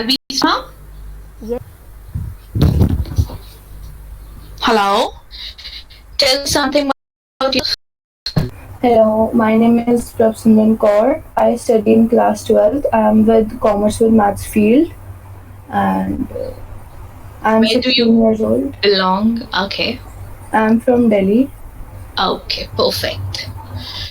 Huh? Yes. Hello. Tell something about you. Hello, my name is Prabsimran Kaur. I study in class 12th. I am with Commerce with Maths field and I am Where do you 16 years old. belong? Okay. I am from Delhi. Okay. Perfect.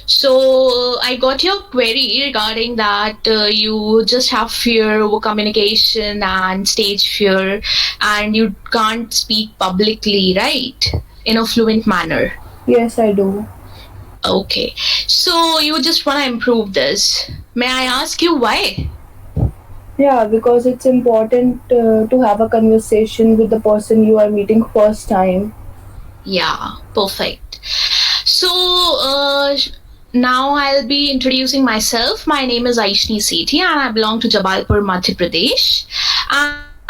So I got your query regarding that you just have fear over communication and stage fear, and you can't speak publicly, right? In a fluent manner. Yes, I do. Okay. So you just want to improve this. May I ask you why? Yeah, because it's important to have a conversation with the person you are meeting first time. Yeah, perfect. So now I'll be introducing myself. My name is Aishni Sethi and I belong to Jabalpur, Madhya Pradesh.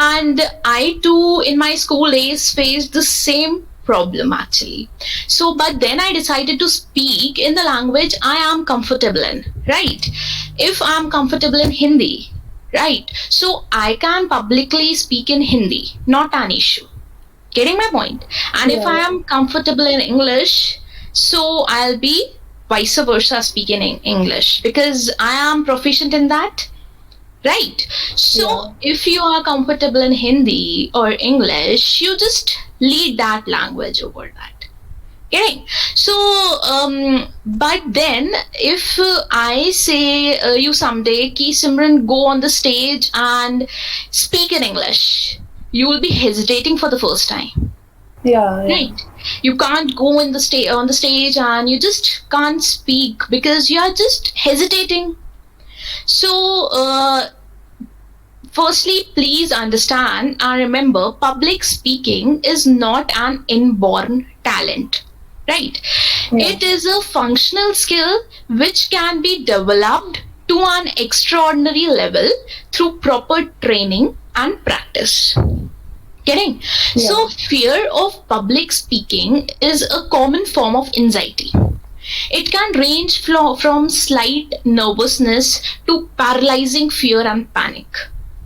And I too, in my school days, faced the same problem actually. So, but then I decided to speak in the language I am comfortable in, right? If I'm comfortable in Hindi, right? So I can publicly speak in Hindi, not an issue. Getting my point? And if I Yeah, am comfortable in English, so I'll be vice versa speaking in English because I am proficient in that. Right. yeah, So if you are comfortable in Hindi or English, you just lead that language over that. Getting. So, but then if I say you someday, Ki Simran, go on the stage and speak in English, you will be hesitating for the first time. yeah. Right. You can't go in the on the stage and you just can't speak because you are just hesitating. So, firstly, please understand and remember public speaking is not an inborn talent. Right. Yeah. It is a functional skill which can be developed to an extraordinary level through proper training and practice. Getting? Yeah. So, fear of public speaking is a common form of anxiety. It can range from slight nervousness to paralyzing fear and panic.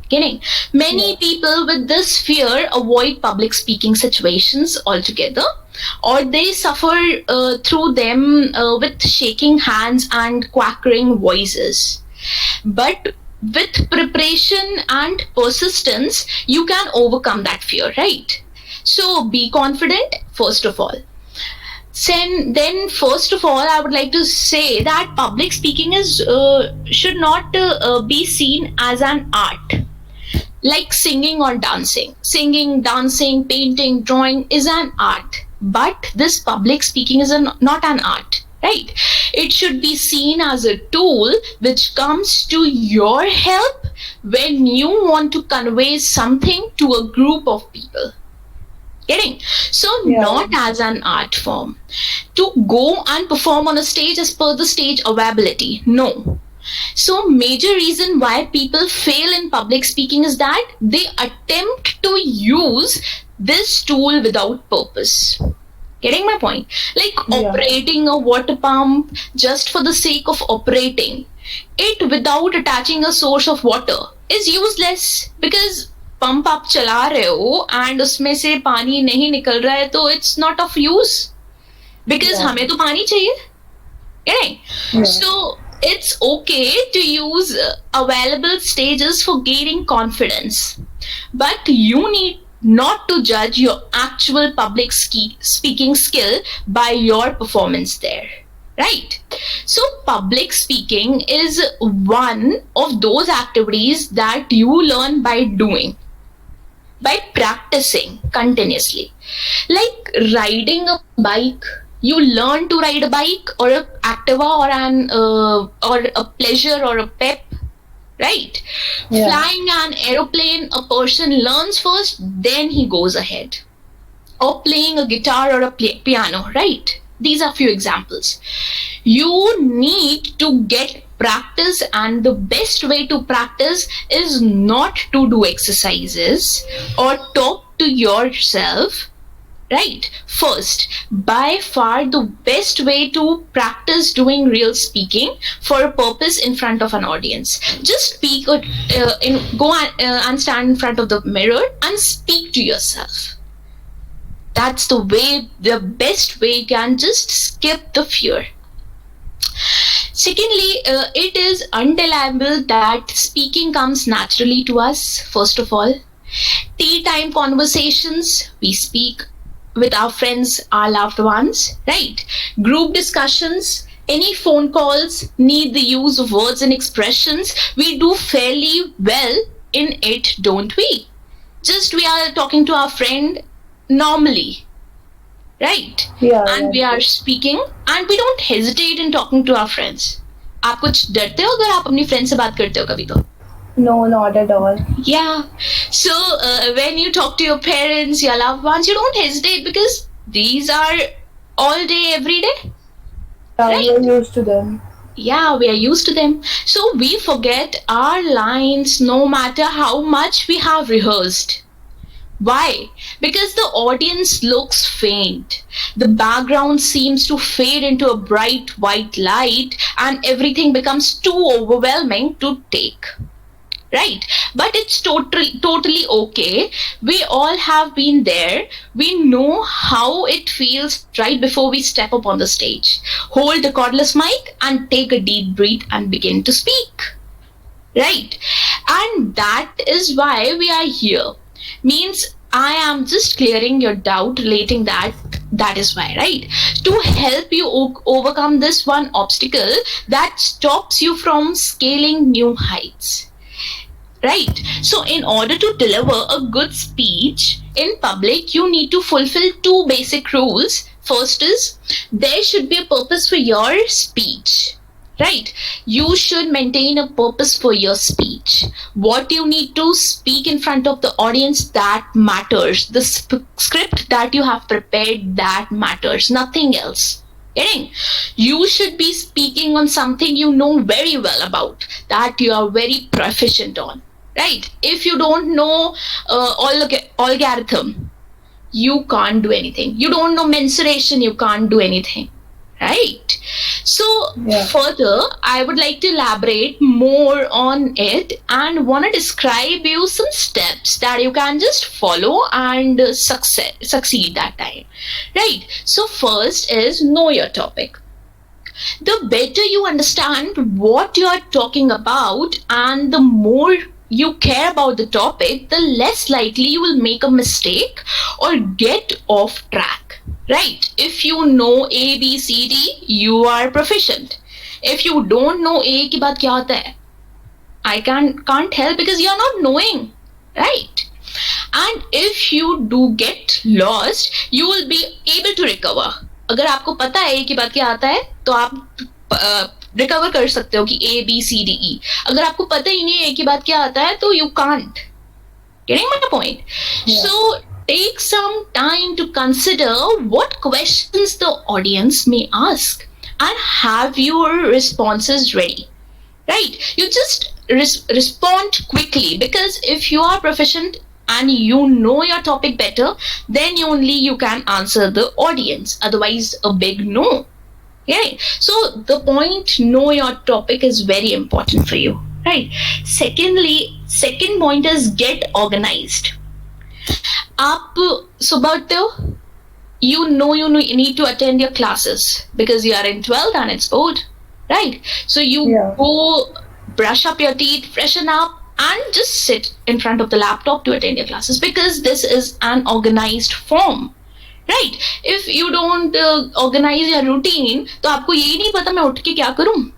Getting? Many Yeah. people with this fear avoid public speaking situations altogether, or they suffer through them with shaking hands and quavering voices. But with preparation and persistence, you can overcome that fear, right? So be confident, first of all. Then, first of all, I would like to say that public speaking is should not be seen as an art like singing or dancing. Singing, dancing, painting, drawing is an art, but this public speaking is not an art, right? It should be seen as a tool which comes to your help when you want to convey something to a group of people. Getting? So, Yeah. not as an art form. To go and perform on a stage as per the stage availability. No. So, major reason why people fail in public speaking is that they attempt to use this tool without purpose. Getting my point? Like Yeah. operating a water pump just for the sake of operating it without attaching a source of water is useless because pump आप चला रहे हो and उसमें से पानी नहीं निकल रहा है तो it's not of use because Yeah. हमें तो पानी चाहिए. Yeah. So it's okay to use available stages for gaining confidence, but you need not to judge your actual public speaking skill by your performance there. Right? So, public speaking is one of those activities that you learn by doing, by practicing continuously. Like riding a bike, you learn to ride a bike or a activa or a pleasure or a pep, right? Yeah. Flying an aeroplane, a person learns first, then he goes ahead. Or playing a guitar or a piano, right? These are few examples. You need to get practice, and the best way to practice is not to do exercises or talk to yourself, Right? First, by far the best way to practice doing real speaking for a purpose in front of an audience. Just speak and stand in front of the mirror and speak to yourself. That's the best way you can just skip the fear. Secondly, it is undeniable that speaking comes naturally to us, first of all. Tea time conversations, we speak with our friends, our loved ones, right? Group discussions, any phone calls need the use of words and expressions. We do fairly well in it, don't we? Just we are talking to our friend normally, right? Yeah, And we are speaking and we don't hesitate in talking to our friends. आप कुछ डरते हो अगर आप अपनी friend से बात करते हो कभी तो? No, not at all. Yeah. So when you talk to your parents, your loved ones, you don't hesitate because these are all day, every day. Right? We're used to them. Yeah, we are used to them. So we forget our lines no matter how much we have rehearsed. Why? Because the audience looks faint. The background seems to fade into a bright white light and everything becomes too overwhelming to take. Right? But it's totally okay. We all have been there. We know how it feels right before we step up on the stage. Hold the cordless mic and take a deep breath and begin to speak. Right? And that is why we are here. Means I am just clearing your doubt relating that is why, right? To help you overcome this one obstacle that stops you from scaling new heights. Right? So in order to deliver a good speech in public, you need to fulfill two basic rules. First is there should be a purpose for your speech. Right? You should maintain a purpose for your speech. What you need to speak in front of the audience, that matters. The script that you have prepared, that matters. Nothing else. Getting? You should be speaking on something you know very well about, that you are very proficient on. Right? If you don't know algorithm, you can't do anything. You don't know mensuration, you can't do anything. Right? So further, I would like to elaborate more on it and want to describe you some steps that you can just follow and succeed that time. Right? So first is know your topic. The better you understand what you are talking about and the more you care about the topic, the less likely you will make a mistake or get off track. Right? If you know A, B, C, D, you are proficient. If you don't know A की बात क्या होता है, I can't help because you are not knowing. Right? And if you do get lost, you will be able to recover. अगर आपको पता है A की बात क्या आता है, तो आप रिकवर कर सकते हो कि A, B, C, D, E. अगर आपको पता ही नहीं है A की बात क्या आता है, तो you can't. Getting my point? Yeah. So take some time to consider what questions the audience may ask and have your responses ready. Right? You just respond quickly because if you are proficient and you know your topic better, then only you can answer the audience. Otherwise, a big no. Okay? So the point, know your topic is very important for you. Right? Second point is get organized. आप सुबह उठते हो, you need to attend your classes because you are in 12th and it's board, right? So you go brush up your teeth, freshen up and just sit in front of the laptop to attend your classes because this is an organized form, right? If you don't organize your routine, तो आपको यही नहीं पता मैं उठ के क्या करूं.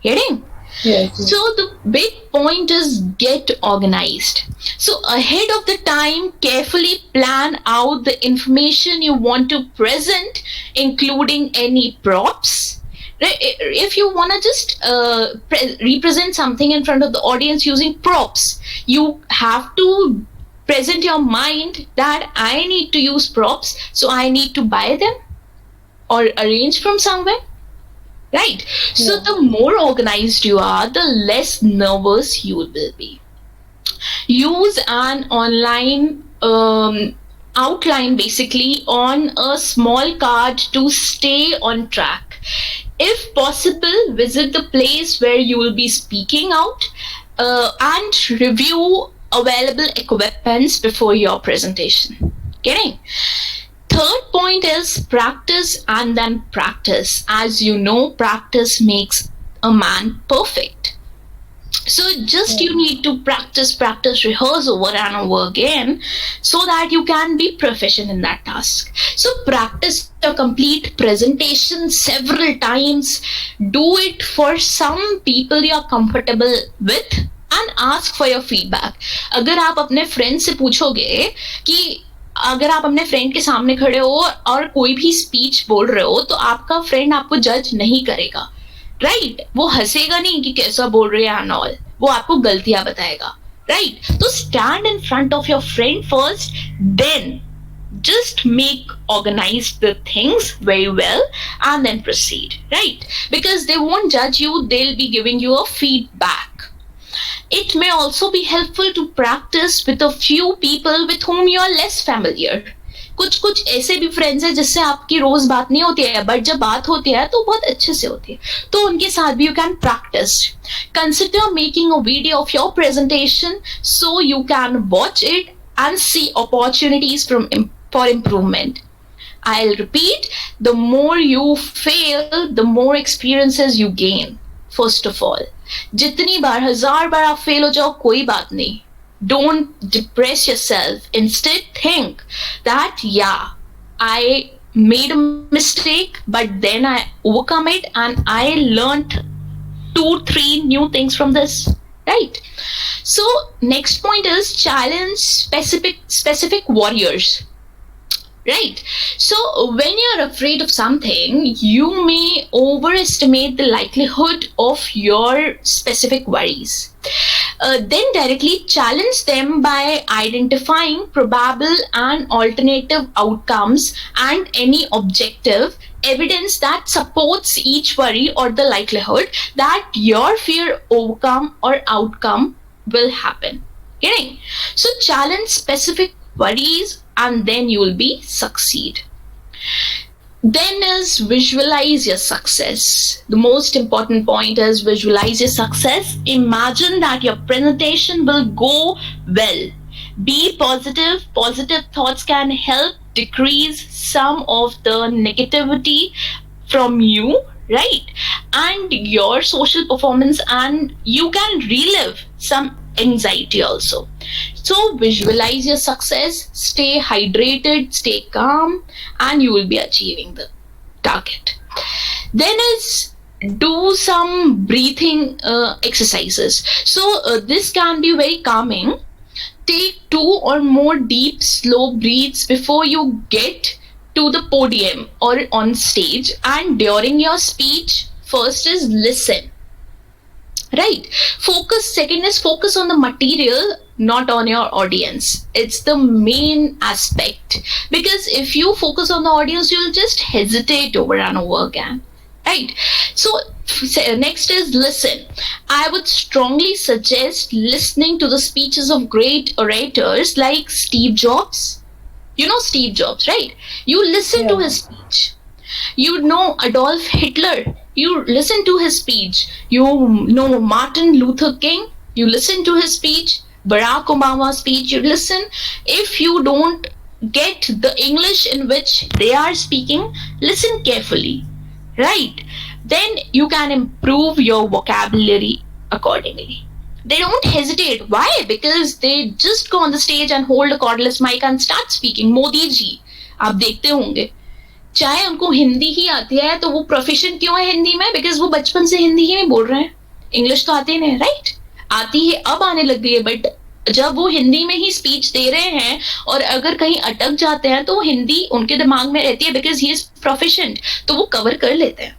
Getting? Yes. So the big point is get organized. So ahead of the time, carefully plan out the information you want to present, including any props. If you want to just represent something in front of the audience using props, you have to present your mind that I need to use props, so I need to buy them or arrange from somewhere. Right? So the more organized you are, the less nervous you will be. Use an online outline basically on a small card to stay on track. If possible, visit the place where you will be speaking out and review available equipments before your presentation. Getting? Third point is practice and then practice. As you know, practice makes a man perfect. So just you need to practice, rehearse over and over again so that you can be proficient in that task. So practice your complete presentation several times. Do it for some people you are comfortable with and ask for your feedback. अगर आप अपने friend से पूछोगे कि अगर आप अपने friend के सामने खड़े हो और कोई भी स्पीच बोल रहे हो तो आपका फ्रेंड आपको जज नहीं करेगा, राइट? वो हंसेगा नहीं कि कैसा बोल रहे हैं एंड ऑल, वो आपको गलतियां बताएगा, राइट? तो stand in front of your friend first, then just organize the things very well and then proceed, right? Because they won't judge you, they'll be giving you a feedback. It may also be helpful to practice with a few people with whom you are less familiar. कुछ ऐसे भी friends हैं जिससे आपकी रोज बात नहीं होती है, बट जब बात होती है तो बहुत अच्छे से होती है, तो उनके साथ भी you can practice. Consider making a video of your presentation so you can watch it and see opportunities for improvement. I'll repeat, the more you fail, the more experiences you gain. First of all, जितनी बार 1000 बार आप fail हो जाओ कोई बात नहीं. Don't depress yourself. Instead, think that yeah, I made a mistake, but then I overcome it and I learned 2-3 new things from this. Right? So next point is challenge specific warriors. Right? So when you're afraid of something, you may overestimate the likelihood of your specific worries. Then directly challenge them by identifying probable and alternative outcomes and any objective evidence that supports each worry or the likelihood that your fear outcome will happen. Getting? So challenge specific worries and then you will be succeed. Then is visualize your success. The most important point is visualize your success. Imagine that your presentation will go well. Be positive. Positive thoughts can help decrease some of the negativity from you, right? And your social performance, and you can relive some anxiety also. So visualize your success, stay hydrated, stay calm, and you will be achieving the target. Then is do some breathing exercises. So this can be very calming. Take 2 or more deep slow breaths before you get to the podium or on stage, and during your speech. First is listen, right? Second is focus on the material, not on your audience. It's the main aspect, because if you focus on the audience, you'll just hesitate over and over again, right? So next is listen. I would strongly suggest listening to the speeches of great orators like Steve Jobs. You know Steve Jobs, right? You listen to his speech. You know Adolf Hitler. You listen to his speech. You know Martin Luther King. You listen to his speech. Barack Obama's speech. You listen. If you don't get the English in which they are speaking, listen carefully, right? Then you can improve your vocabulary accordingly. They don't hesitate. Why? Because they just go on the stage and hold a cordless mic and start speaking. Modi ji, आप देखते होंगे, चाहे उनको हिंदी ही आती है तो वो proficient क्यों है हिंदी में? बिकॉज वो बचपन से हिंदी ही में बोल रहे हैं, इंग्लिश तो आती नहीं, राइट? आती है, अब आने लग गई है, बट जब वो हिंदी में ही स्पीच दे रहे हैं और अगर कहीं अटक जाते हैं तो हिंदी उनके दिमाग में रहती है, बिकॉज ही इज प्रोफिशिएंट, तो वो कवर कर लेते हैं.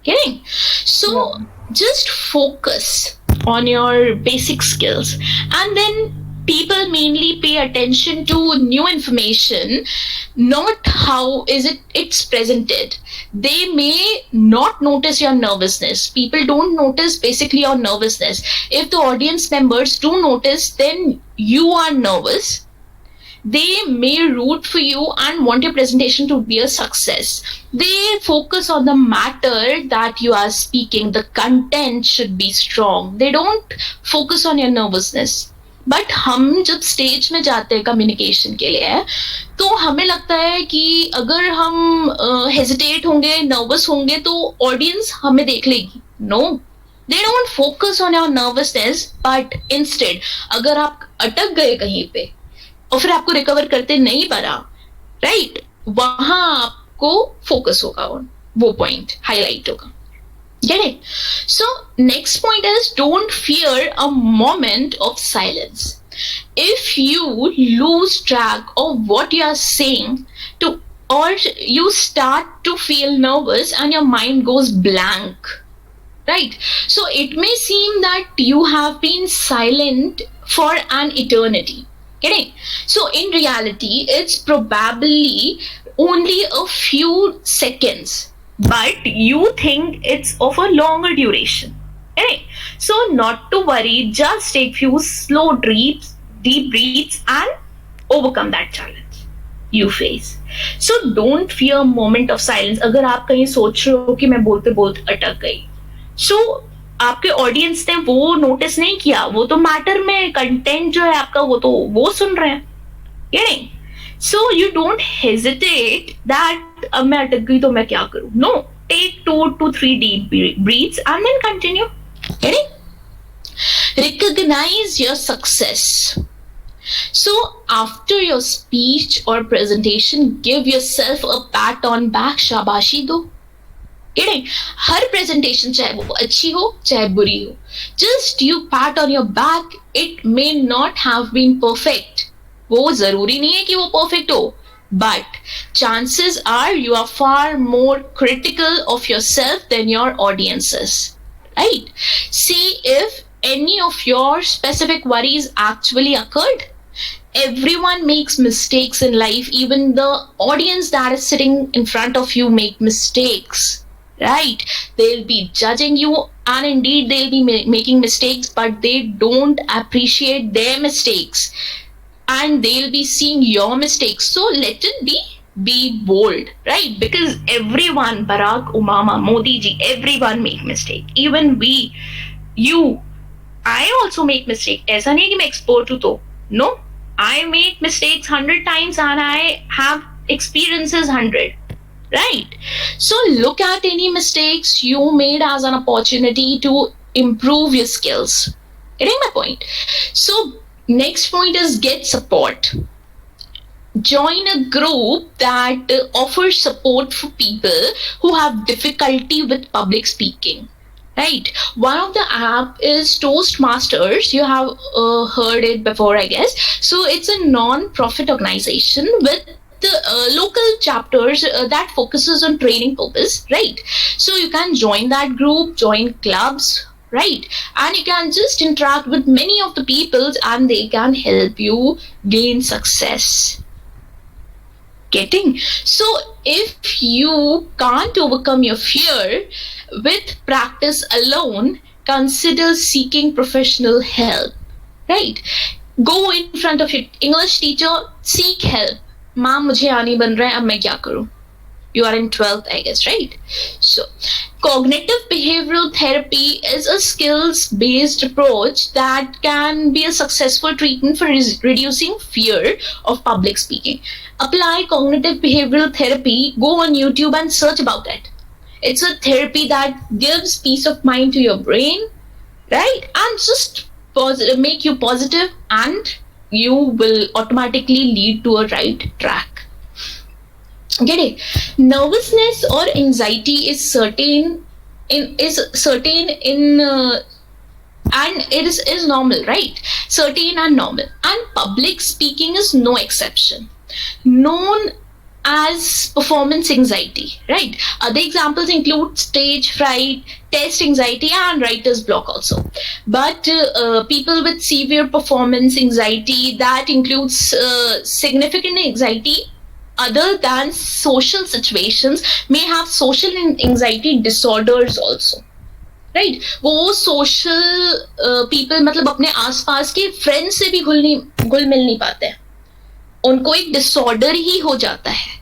Getting? So just focus on your basic skills, and then people mainly pay attention to new information, not how it's presented. They may not notice your nervousness. People don't notice basically your nervousness. If the audience members do notice, then you are nervous, They may root for you and want your presentation to be a success. They focus on the matter that you are speaking. The content should be strong. They don't focus on your nervousness. But हम जब stage में जाते हैं communication के लिए तो हमें लगता है कि अगर हम हेजिटेट होंगे, नर्वस होंगे तो ऑडियंस हमें देख लेगी. No, they don't focus on your nervousness, but instead अगर आप अटक गए कहीं पे और फिर आपको रिकवर करते नहीं पड़ा, राइट, वहां आपको फोकस होगा, वो पॉइंट हाईलाइट होगा. Get it? So next point is, don't fear a moment of silence. If you lose track of what you are saying to, or you start to feel nervous and your mind goes blank, right? So it may seem that you have been silent for an eternity. Getting? So in reality, it's probably only a few seconds, but you think it's of a longer duration. Right? So not to worry, just take few slow deep breaths and overcome that challenge you face. So don't fear moment of silence. अगर आप कहीं सोच रहे हो कि मैं बोलते बोलते अटक गई, so आपके ऑडियंस ने वो नोटिस नहीं किया, वो तो मैटर में कंटेंट जो है आपका वो सुन रहे हैं. Getting? So you don't hesitate that अब मैं अटक गई तो मैं क्या करूं. No, take 2 to 3 deep breaths and then continue. Getting? Recognize your success. So after your speech or presentation, give yourself a pat on back, शाबाशी दो. Getting? हर presentation चाहे वो अच्छी हो चाहे बुरी हो, just you pat on your back. It may not have been perfect. वो जरूरी नहीं है कि वो perfect हो, but chances are you are far more critical of yourself than your audiences, right? See if any of your specific worries actually occurred. Everyone makes mistakes in life. Even the audience that is sitting in front of you make mistakes, right? They'll be judging you and indeed they'll be making mistakes, but they don't appreciate their mistakes and they'll be seeing your mistakes. So let it be bold, right? Because everyone, Barack Obama, Modi ji, everyone make mistake. Even we, you, I also make mistake. ऐसा नहीं है कि मैं expert हूँ तो. No, I make mistakes 100 times and I have experiences 100. Right? So look at any mistakes you made as an opportunity to improve your skills. Getting my point? So next point is get support. Join a group that offers support for people who have difficulty with public speaking. Right? One of the app is Toastmasters. You have heard it before, I guess. So it's a non-profit organization with the local chapters that focuses on training purpose, right? So you can join that group, join clubs, right? And you can just interact with many of the people and they can help you gain success. Getting? So if you can't overcome your fear with practice alone, consider seeking professional help, right? Go in front of your English teacher, seek help. माँ मुझे आनी बन रहा है, अब मैं क्या करूं? You are in 12th, I guess, right? So, cognitive behavioral therapy is a skills-based approach that can be a successful treatment for reducing fear of public speaking. Apply cognitive behavioral therapy, go on YouTube and search about it. It's a therapy that gives peace of mind to your brain, right? And just make you positive and you will automatically lead to a right track. Get it? Nervousness or anxiety is certain and it is normal, right? Certain and normal. And public speaking is no exception. Known as performance anxiety, right? Other examples include stage fright, test anxiety, and writer's block also. But people with severe performance anxiety, that includes significant anxiety other than social situations, may have social anxiety disorders also. Right वो social people मतलब अपने आसपास के friends से भी घुल मिल नहीं पाते हैं, उनको एक डिसऑर्डर ही हो जाता है.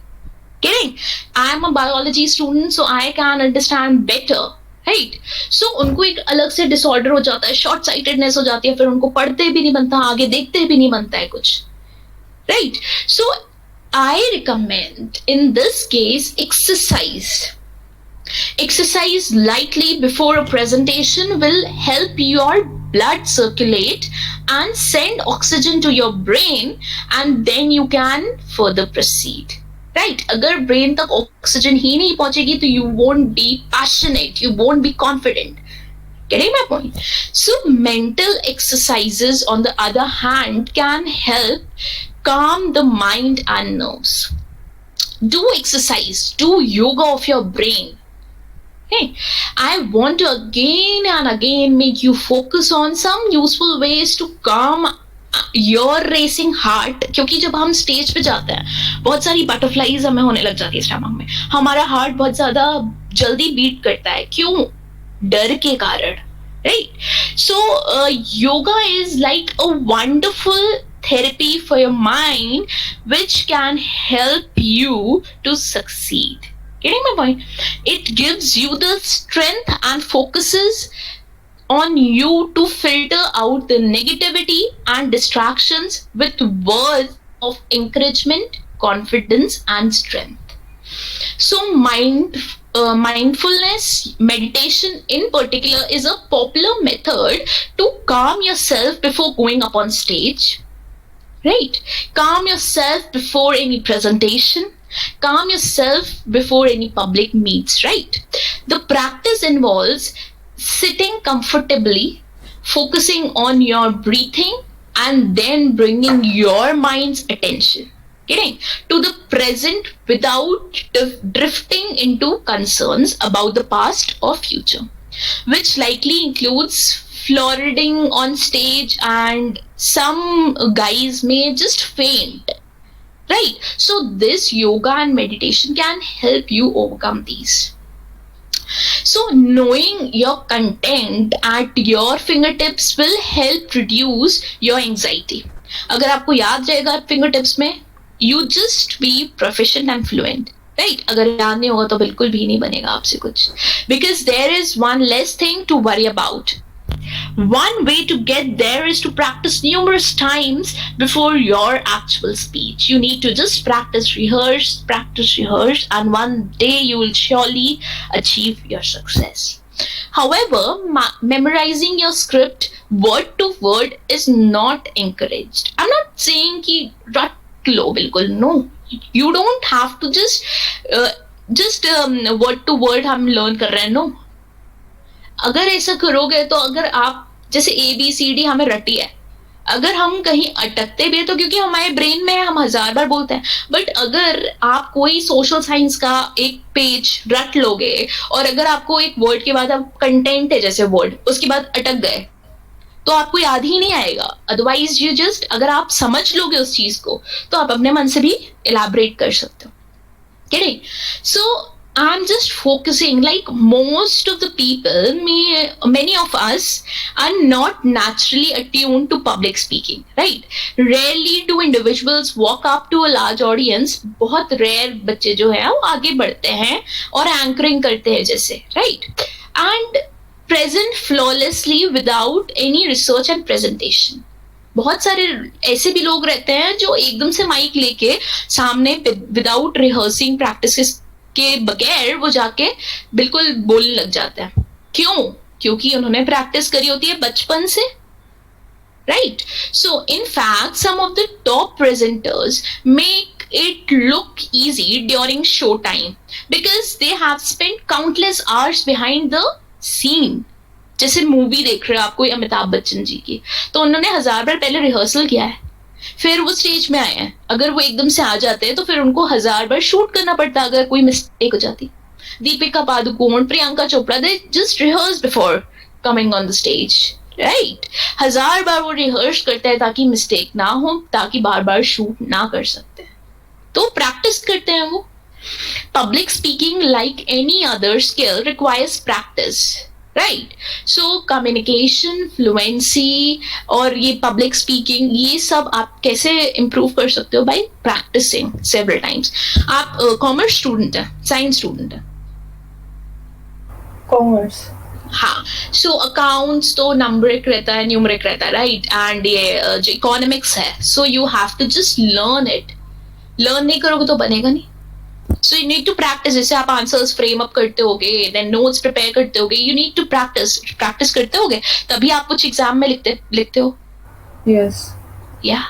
Getting? I am a biology student, so I can understand better. Right so उनको एक अलग से डिसऑर्डर हो जाता है, शॉर्ट साइटेडनेस हो जाती है, फिर उनको पढ़ते भी नहीं बनता, आगे देखते भी नहीं बनता है कुछ. Right so I recommend in this case exercise lightly before a presentation will help your blood circulate and send oxygen to your brain, and then you can further proceed. Right अगर ब्रेन तक oxygen ही नहीं पहुंचेगी तो you won't be passionate, you won't be confident. Getting my point? So mental exercises on the other hand can help calm the mind and nerves. Do exercise, do yoga of your brain. Hey, I want to again and again make you focus on some useful ways to calm your racing heart. क्योंकि जब हम stage पे जाते हैं बहुत सारी butterflies हमें होने लग जाती है स्टमक में, हमारा हार्ट बहुत ज्यादा जल्दी बीट करता है. क्यों? डर के कारण. Right so yoga is like a wonderful therapy for your mind which can help you to succeed. Getting my point? It gives you the strength and focuses on you to filter out the negativity and distractions with words of encouragement, confidence, and strength. So mindfulness meditation in particular is a popular method to calm yourself before going up on stage. Right? Calm yourself before any presentation. Calm yourself before any public meets. Right? The practice involves sitting comfortably, focusing on your breathing, and then bringing your mind's attention to the present without drifting into concerns about the past or future, which likely includes flirting on stage, and some guys may just faint. Right? So this yoga and meditation can help you overcome these. So knowing your content at your fingertips will help reduce your anxiety. अगर आपको याद रहेगा fingertips में, you just be proficient and fluent. Right? अगर याद नहीं होगा तो बिल्कुल भी नहीं बनेगा आपसे कुछ. Because there is one less thing to worry about. One way to get there is to practice numerous times before your actual speech. You need to just practice, rehearse, and one day you will surely achieve your success. However, memorizing your script word to word is not encouraged. I'm not saying कि रट लो बिल्कुल, no. You don't have to just word to word हम learn कर रहे हैं, no. अगर ऐसा करोगे तो अगर आप जैसे ABCD हमें रटी है, अगर हम कहीं अटकते भी है तो क्योंकि हमारे ब्रेन में हम 1000 बार बोलते हैं. बट अगर आप कोई सोशल साइंस का एक पेज रट लोगे और अगर आपको एक वर्ड के बाद आप कंटेंट है जैसे वर्ड उसके बाद अटक गए तो आपको याद ही नहीं आएगा. अदरवाइज यू जस्ट अगर आप समझ लोगे उस चीज को तो आप अपने मन से भी इलैबोरेट कर सकते हो. Getting? So I'm just focusing, like most of the people, many of us are not naturally attuned to public speaking, right? Rarely do individuals walk up to a large audience. बहुत rare बच्चे जो हैं वो आगे बढ़ते हैं और anchoring करते हैं जैसे, right? And present flawlessly without any research and presentation. बहुत सारे ऐसे भी लोग रहते हैं जो एकदम से माइक लेके सामने विदाउट रिहर्सिंग प्रैक्टिस के बगैर वो जाके बिल्कुल बोलने लग जाते हैं. क्यों? क्योंकि उन्होंने प्रैक्टिस करी होती है बचपन से. Right so in fact some of the top presenters make it look easy during show time because they have spent countless hours behind the scene. जैसे मूवी देख रहे हो आप कोई अमिताभ बच्चन जी की, तो उन्होंने 1000 बार पहले रिहर्सल किया है, फिर वो स्टेज में आए हैं. अगर वो एकदम से आ जाते हैं तो फिर उनको 1000 बार शूट करना पड़ता अगर कोई मिस्टेक हो जाती. Deepika Padukone, Priyanka Chopra, they just rehearse before coming on the stage. Right 1000 बार वो रिहर्स करते हैं ताकि मिस्टेक ना हो, ताकि बार बार शूट ना कर सकते हैं. तो प्रैक्टिस करते हैं वो. Public speaking, like any other skill, requires practice. Right. So communication, fluency और ये पब्लिक स्पीकिंग, ये सब आप कैसे इम्प्रूव कर सकते हो? By practising several times. आप कॉमर्स स्टूडेंट है, साइंस स्टूडेंट है? कॉमर्स. हाँ. सो अकाउंट्स तो नंबरिक रहता है, न्यूमरिक रहता है, राइट. एंड ये जो इकोनॉमिक्स है, so you have to just learn it. Learn नहीं करोगे तो बनेगा नहीं. So you need to practice. जैसे आप आंसर्स फ्रेम अप करते होगे, देन नोट्स प्रिपेयर करते होगे, you need to practice करते होगे, तभी आप कुछ एग्जाम में लिखते हो. Yes. Yeah.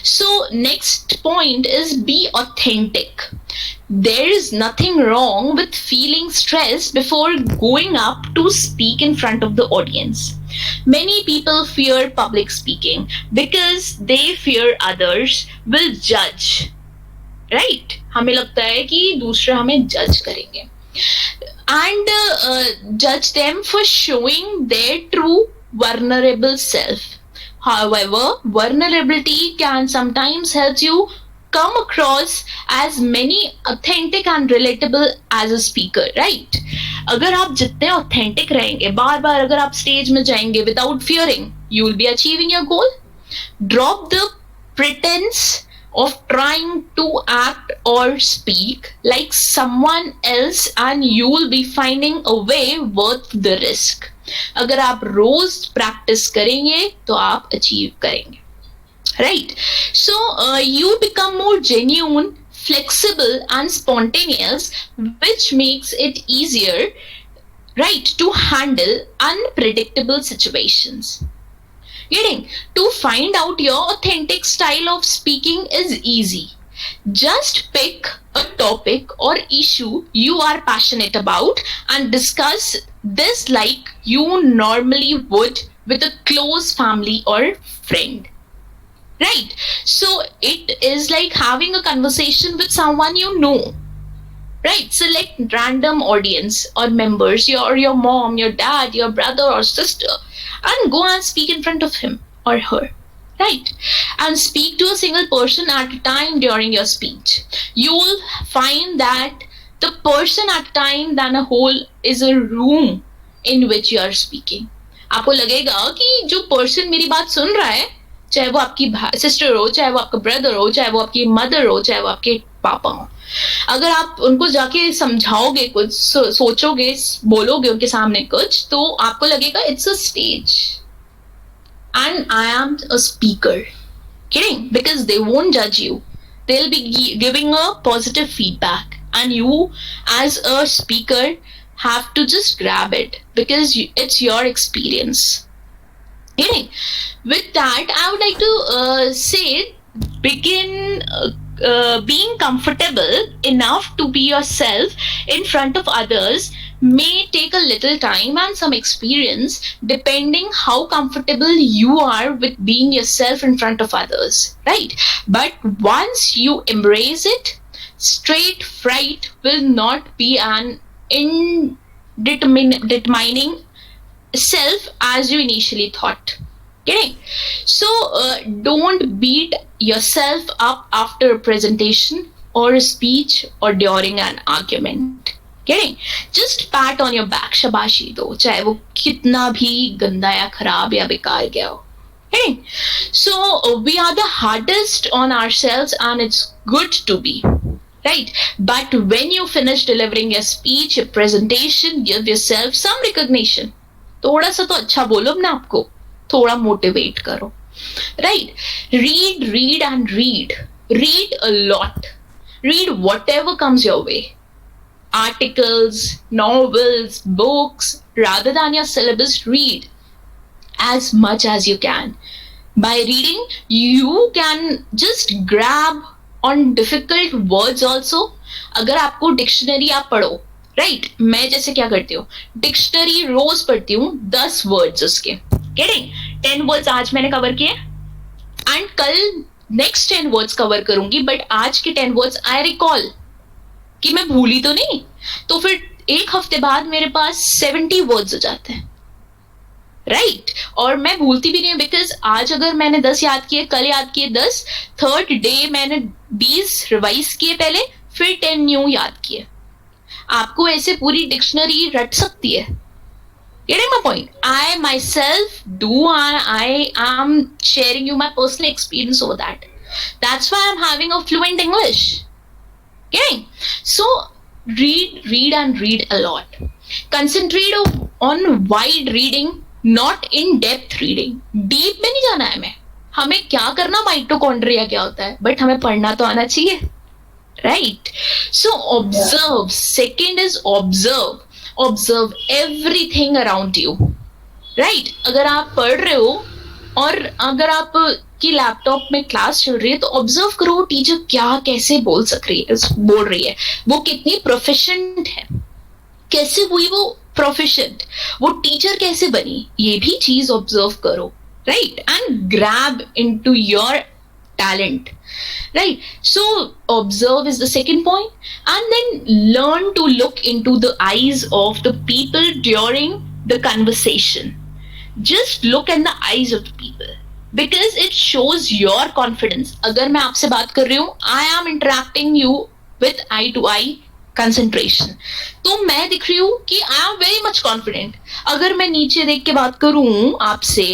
So next point is be authentic. There is nothing wrong with feeling stressed before going up to speak in front of the audience. Many people fear public speaking because they fear others will judge. Right. हमें लगता है कि दूसरे हमें जज करेंगे, and जज them for showing there true vulnerable self. However, vulnerability can sometimes help you come across as many authentic and relatable as a speaker, right? अगर आप जितने authentic रहेंगे, बार बार अगर आप स्टेज में जाएंगे without fearing, you will be achieving your goal. Drop the pretense of trying to act or speak like someone else and you will be finding a way worth the risk. अगर आप रोज practice करेंगे तो आप achieve करेंगे, right? So you become more genuine, flexible and spontaneous, which makes it easier, right, to handle unpredictable situations. Getting to find out your authentic style of speaking is easy. Just pick a topic or issue you are passionate about and discuss this like you normally would with a close family or friend. Right? So it is like having a conversation with someone you know. Right? Select random audience or members, your mom, your dad, your brother or sister, and go and speak in front of him or her, right? And speak to a single person at a time during your speech. You will find that the person at a time than a whole is a room in which you are speaking. आपको लगेगा कि जो person मेरी बात सुन रहा है, चाहे वो आपकी सिस्टर हो, चाहे वो आपका ब्रदर हो, चाहे वो आपकी मदर हो, चाहे वो आपके पापा हो, अगर आप उनको जाके समझाओगे कुछ, सोचोगे, बोलोगे उनके सामने कुछ, तो आपको लगेगा it's a stage and I am a speaker. Kidding? Because they won't judge you. They'll be giving a positive feedback and you as a speaker have to just grab it because it's your experience. Kidding? With that, I would like to say begin being comfortable enough to be yourself in front of others may take a little time and some experience depending how comfortable you are with being yourself in front of others, right? But once you embrace it, straight fright will not be an determining self as you initially thought. Getting? So don't beat yourself up after a presentation or a speech or during an argument. Getting? Just pat on your back, शाबाशी दो, चाहे वो कितना भी गंदा या खराब या बेकार गया हो. Getting? So we are the hardest on ourselves and it's good to be. Right? But when you finish delivering your speech, your presentation, give yourself some recognition. थोड़ा सा तो अच्छा बोलो अपने आप को, थोड़ा मोटिवेट करो. Right? Read and read. Read a lot. Read whatever comes your way. Articles, novels, books, rather than your syllabus, read as much as you can. By reading, you can just grab on difficult words also. अगर आपको dictionary आप पढ़ो, right, मैं जैसे क्या करती हूँ, dictionary रोज पढ़ती हूँ 10 वर्ड्स उसके. गेटिंग? 10 वर्ड्स आज मैंने कवर किए एंड कल नेक्स्ट 10 वर्ड्स कवर करूंगी, बट आज के 10 वर्ड्स आई रिकॉल कि मैं भूली तो नहीं. तो फिर एक हफ्ते बाद मेरे पास 70 वर्ड्स हो जाते हैं, राइट? और मैं भूलती भी नहीं हूँ बिकॉज आज अगर मैंने 10 याद किए, कल याद किए 10, थर्ड डे मैंने 20 रिवाइज किए पहले, फिर 10 न्यू याद किए. आपको ऐसे पूरी डिक्शनरी रट सकती है. Getting my point? I myself do, and I am sharing you my personal experience over that. That's why I'm having a fluent English. Getting? So read and read a lot. Concentrate on wide reading, not in depth reading. Deep में नहीं जाना है हमें क्या करना mitochondria क्या होता है, बट हमें पढ़ना तो आना चाहिए, right? So observe. Second is observe everything around you, right? अगर आप पढ़ रहे हो और अगर आप की लैपटॉप में क्लास चल रही है तो ऑब्जर्व करो टीचर क्या कैसे बोल रही है, वो कितनी प्रोफिशिएंट है, कैसे हुई वो प्रोफिशिएंट, वो टीचर कैसे बनी, ये भी चीज ऑब्जर्व करो, right? And grab into your talent, right? So observe is the second point, and then learn to look into the eyes of the people during the conversation. Just look in the eyes of the people because it shows your confidence. अगर मैं आपसे बात कर रही हूँ, I am interacting you with eye to eye concentration, तो मैं दिख रही हूँ कि I am very much confident. अगर मैं नीचे देख के बात करूँ आपसे,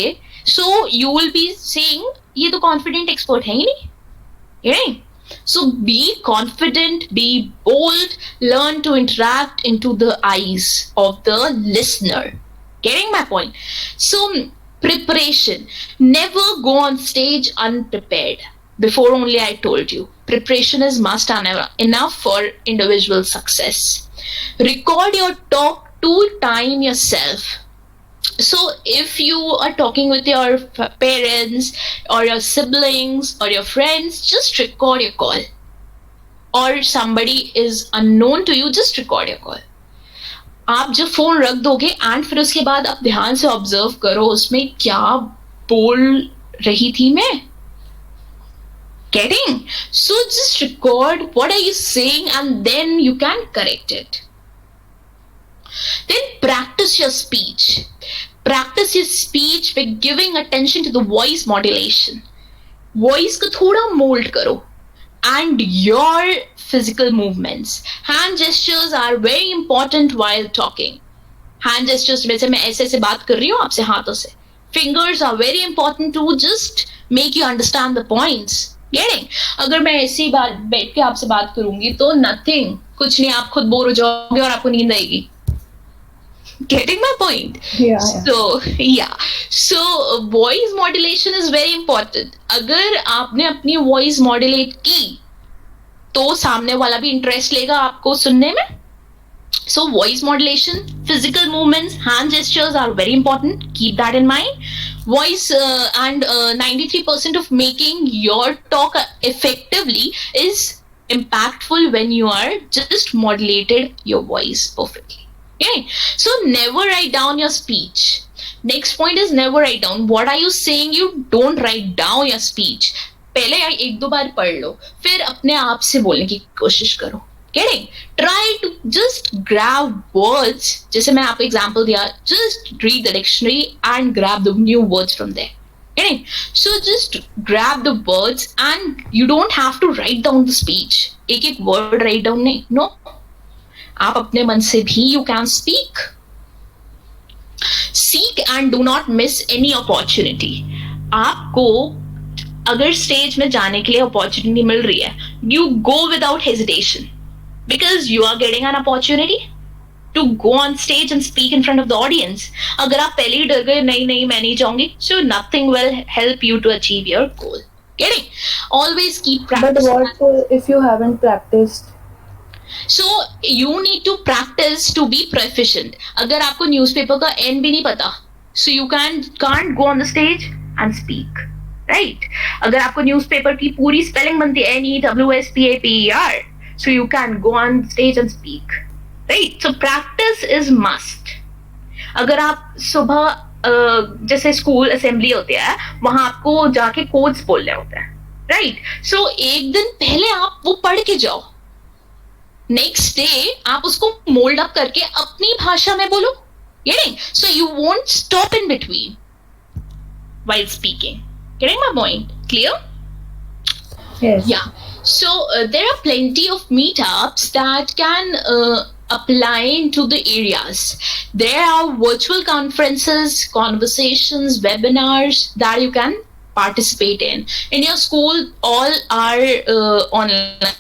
so you will be saying ये तो confident expert है ही नहीं, right? So be confident, be bold, learn to interact into the eyes of the listener. Getting my point? So preparation. Never go on stage unprepared. Before only I told you, preparation is must and enough for individual success. Record your talk to time yourself. So if you are talking with your parents or your siblings or your friends, just record your call. Or somebody is unknown to you, just record your call. आप जब phone रख दोगे and फिर उसके बाद आप ध्यान से ऑब्जर्व करो उसमें क्या बोल रही थी मैं. Getting? So just record what are you saying and then you can correct it. Then practice your speech. Practice your speech by giving attention to the voice modulation. Voice को थोड़ा mold करो. And your physical movements. Hand gestures are very important while talking. Hand gestures जैसे मैं ऐसे बात कर रही हूँ आपसे हाथों से. Fingers are very important to just make you understand the points. Getting? अगर मैं ऐसे ही बैठ के आपसे बात करूंगी तो nothing, कुछ नहीं, आप खुद बोर हो जाओगे और आपको नींद आएगी. Getting my point? Yeah. So voice modulation is very important. अगर आपने अपनी voice modulate की तो सामने वाला भी इंटरेस्ट लेगा आपको सुनने में. So voice modulation, physical movements, hand gestures are very important. Keep that in mind. Voice and 93% of making your talk effectively is impactful when you are just modulated your voice perfectly. Okay, so never write down your speech. Next point is never write down. What are you saying? You don't write down your speech. पहले एक दो बार पढ़ लो, फिर अपने आप से बोलने की कोशिश करो. Getting? Try to just grab words. जैसे मैं आपको example दिया, just read the dictionary and grab the new words from there. Getting? So just grab the words and you don't have to write down the speech. एक word write down नहीं. No. आप अपने मन से भी you can speak. Seek and do not miss any opportunity. आपको अगर stage में जाने के लिए अपॉर्चुनिटी मिल रही है, you go without hesitation because you are getting an opportunity to go on stage and speak in front of the audience. अगर आप पहले ही डर गए नहीं मैं नहीं जाऊंगी, so nothing will help you to achieve your goal. Getting? Always keep practicing. But what if you haven't practiced? So you need to practice to be proficient. अगर आपको न्यूज़पेपर का एन भी नहीं पता, so you can't go on the stage and speak, right? अगर आपको newspaper की पूरी स्पेलिंग बनती है NEWSPAPER, so you can go on stage and speak, right? So practice is must. अगर आप सुबह जैसे स्कूल असेंबली होती है, वहां आपको जाके कोड्स बोलने होते हैं, right? So एक दिन पहले आप वो पढ़ के जाओ. नेक्स्ट डे आप उसको मोल्ड अप करके अपनी भाषा में बोलो. Getting? So you won't stop in between while speaking. Getting my point? Clear? Yes. Yeah. So there are plenty of meetups that can applying to the areas. There are virtual conferences, conversations, webinars that you can participate in. In your school, all are online,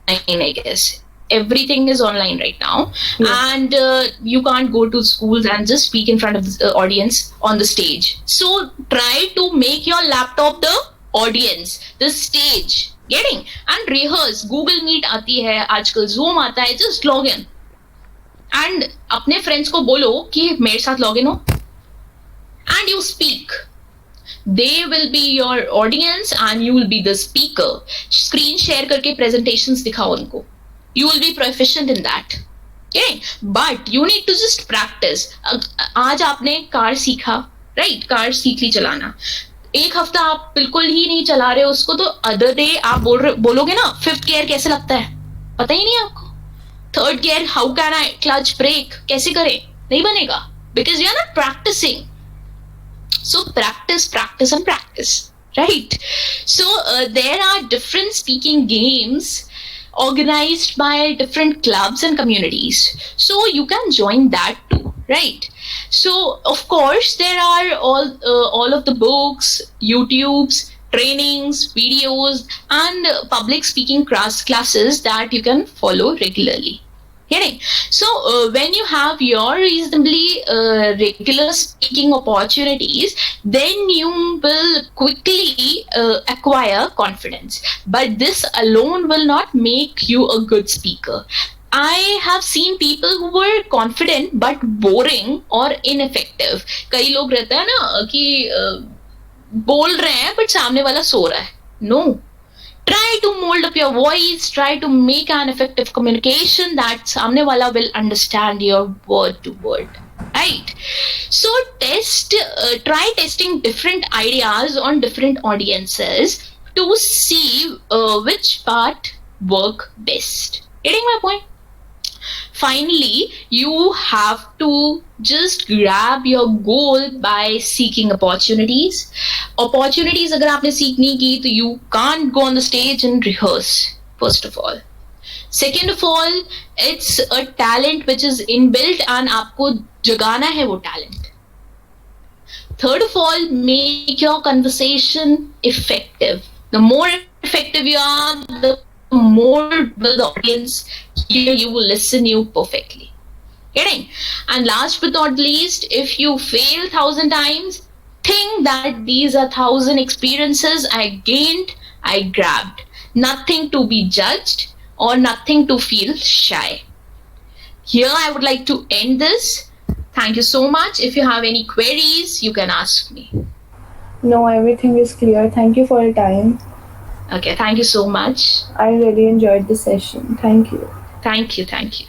I guess. Everything is online right now. Yes. And you can't go to schools and just speak in front of the audience on the stage. So try to make your laptop the audience, the stage. Getting? And rehearse. Google Meet आती है आजकल, Zoom आता है. Just log in. And अपने friends को बोलो कि मेरे साथ log in हो. And you speak. They will be your audience and you will be the speaker. Screen share करके presentations दिखाओ उनको. You will be proficient in that. Okay? But you need to just practice. आज आपने car सीखा, right? Car सीख ली चलाना. एक हफ्ता आप बिल्कुल ही नहीं चला रहे हो उसको, तो अदर डे आप बोलोगे ना 5th गियर कैसे लगता है, पता ही नहीं आपको. 3rd gear how can I clutch brake कैसे करें, नहीं बनेगा, because you are not practicing. So practice and practice, right? So there are different speaking games organized by different clubs and communities, so you can join that too, right? So of course there are all of the books, YouTubes, trainings, videos, and public speaking classes that you can follow regularly. Getting? So when you have your reasonably regular speaking opportunities, then you will quickly acquire confidence. But this alone will not make you a good speaker. I have seen people who were confident but boring or ineffective. कई लोग रहते हैं ना कि बोल रहे हैं but सामने वाला सो रहा है. No. Try to mold up your voice, try to make an effective communication that samne wala will understand your word to word, right? So try testing different ideas on different audiences to see which part work best. Getting my point? Finally, you have to just grab your goal by seeking opportunities. Opportunities अगर आपने सीखनी की तो you can't go on the stage and rehearse, first of all. Second of all, it's a talent which is inbuilt and आपको जगाना है वो talent. Third of all, make your conversation effective. The more effective you are, the more will the audience hear you, will listen you perfectly. Getting? And last but not least, if you fail 1,000 times, think that these are 1,000 experiences I gained, I grabbed. Nothing to be judged or nothing to feel shy. Here I would like to end this. Thank you so much. If you have any queries, you can ask me. No, everything is clear. Thank you for your time. Okay, thank you so much. I really enjoyed the session. Thank you. Thank you.